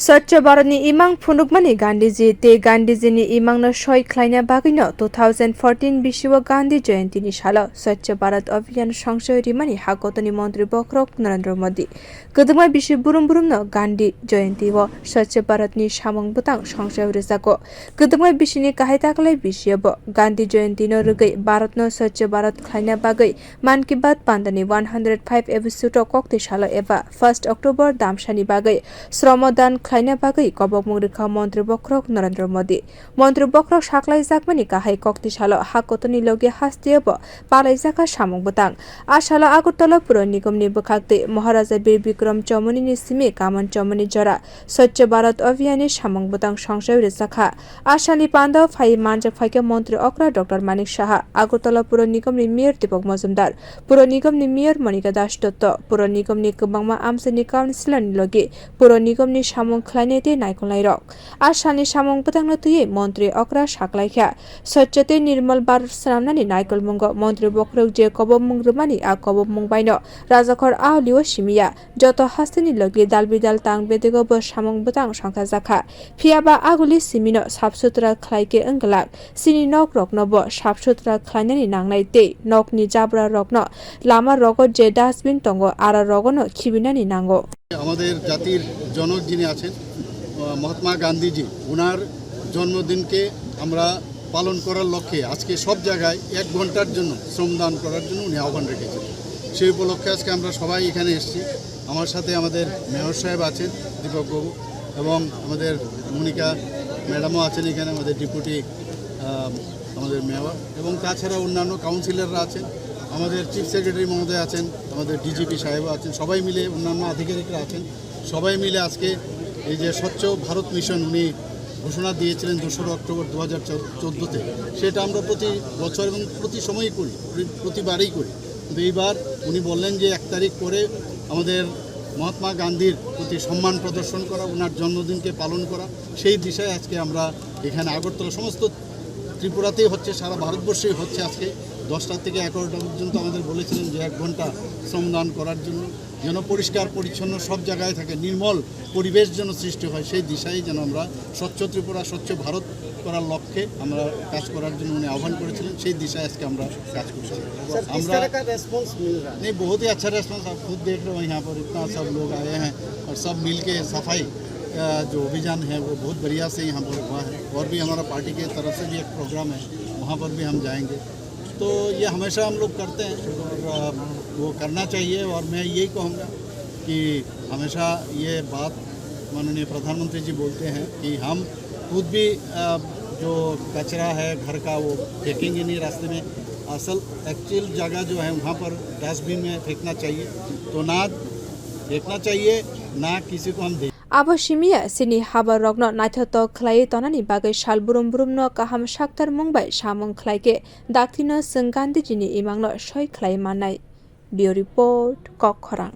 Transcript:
स्वच्छ भारतनि इमां फुनुकमानि गांधीजी ते गांधीजीनि इमांनो सय ख्लायना बागैनो 2014 बिश्व गांधी जयन्तीनि सालो स्वच्छ भारत अभियान संशयरिमानि हागतनि मन्त्री बख्रक नरेन्द्र मोदी गदमा बिश्व बुरुम बुरुमनो गांधी जयन्ती व स्वच्छ भारतनि सामं बुतां संशय रिजाको गदमा बिश्वनि गाहाय ताकलाय बिश्व गांधी जयन्तीनो रुगै भारतनो स्वच्छ भारत ख्लायना बागै मान की बात पान्दानि 105 एपिसोड कक्ति सालो एबा 1 अक्टोबर दामसानि बागै श्रमदान ख्लायना बागै कबक मुंगरिखा मन्त्री बख्रक नरेन्द्र मोदी मन्त्री बख्रक साख्लाय जाकमानि गाहाय कक्ति सालो हाकतनि लगे हास्तियब पालायजाका सामं बुतां आ सालो आगरतला पुर निगमनि बखागते महाराजा बीर विक्रम चौमनिनि सिमे कामन चौमनि जरा स्वच्छ भारत अभियाननि सामं बुतां संशय रिजाखा आसानि पान्दा फाइ मानजा फाइके मन्त्री अक्रा डक्टर मानिक शाह आगरतला पुर निगमनि मेयर दीपक मजुमदार पुर निगमनि मेयर मनिका दास दत्त पुर निगमनि गोबांमा आमसानि काउन्सिलरनि लगे पुर निगमनि सामं ख्लायनायते नायखलाय रक आसानि सामं बुतांनो तुये मन्त्री अक्रा साख्लायखा स्वच्छते निर्मल बार सामनानि नायकल मुंग मन्त्री बख्रक जे कबब मुंग्रमानि आ कबब मुंबाइनो राजाखर आहलिओ सिमिया जत हास्तिनि लगे दाल बिदाल तां बेदेगो ब सामं बुतां संखा जाखा फियाबा आगुलि सिमिनो साफ सुथरा ख्लायके अंगलाक सिनि नक रकनो ब साफ सुथरा ख्लायनानि नांनाय ते नकनि जाब्रा रकनो लामा रगो जे डास्टबिन तंगो आरा रगनो खिबिनानि नांगो আমাদের জাতির জনক যিনি আছেন মহাত্মা গান্ধীজি ওনার জন্মদিনকে আমরা পালন করার লক্ষ্যে আজকে সব জায়গায় 1 ঘন্টার জন্য শ্রমদান করার জন্য উনি আহ্বান রেখেছেন। সেই উপলক্ষে আজকে আমরা সবাই এখানে এসেছি। আমার সাথে আমাদের মেয়র সাহেব আছেন দীপক বাবু এবং আমাদের মনিকা ম্যাডামও আছেন এখানে আমাদের ডেপুটি আমাদের মেয়র এবং তাছাড়া অন্যান্য কাউন্সিলররা আছেন আমাদের চিফ সেক্রেটারি মহোদয় আছেন আমাদের ডিজিপি সাহেব আছেন সবাই মিলে অন্যান্য আধিকারিকরা আছেন সবাই মিলে আজকে এই যে স্বচ্ছ ভারত মিশন উনি ঘোষণা দিয়েছিলেন 2 অক্টোবর 2014-তে সেটা আমরা প্রতি বছর এবং প্রতি সময়ই করি প্রতিবারই করি কিন্তু এইবার উনি বললেন যে 1 তারিখ করে আমাদের মহাত্মা গান্ধীর প্রতি সম্মান প্রদর্শন করা ওনার জন্মদিনকে পালন করা সেই দিশায় আজকে আমরা এখানে আগরতলা সমস্ত ত্রিপুরাতেই হচ্ছে সারা ভারতবর্ষেই হচ্ছে আজকে 10টা থেকে 11টা পর্যন্ত আমাদের বলেছিলেন যে 1 ঘন্টা শ্রমদান করার জন্য যেন পরিষ্কার পরিচ্ছন্ন সব জায়গায় থাকে নির্মল পরিবেশ যেন সৃষ্টি হয় সেই দিশায় যেন আমরা স্বচ্ছ ত্রিপুরা স্বচ্ছ ভারত করার লক্ষ্যে আমরা কাজ করার জন্য উনি আহ্বান করেছিলেন সেই দিশায় আজকে আমরা কাজ করছি আমরা नहीं बहुत ही अच्छा रेस्पॉन्स आप खुद देख रहे हो यहाँ पर इतना सब लोग आए हैं और सब मिल के सफाई जो अभियान है वो बहुत बढ़िया से यहाँ पर हुआ है और भी हमारा पार्टी के तरफ से भी एक प्रोग्राम है वहाँ पर भी हम जाएंगे तो ये हमेशा हम लोग करते हैं और वो करना चाहिए और मैं यही कहूँगा कि हमेशा ये बात माननीय प्रधानमंत्री जी बोलते हैं कि हम खुद भी जो कचरा है घर का वो फेंकेंगे नहीं रास्ते में असल एक्चुअल जगह जो है वहाँ पर डस्टबिन में फेंकना चाहिए तो ना फेंकना चाहिए ना किसी को हम दे आबो सिमिया सिनि हाबा रग्न नाइथत ख्लाय तनानि बागै साल बुरुम बुरुमनो काहाम साक्तार मुंबाय सामं ख्लायके दाक्तिनो जों गान्धीजिनि इमांनो सय ख्लाय मानाय बियो रिपोर्ट कखरां।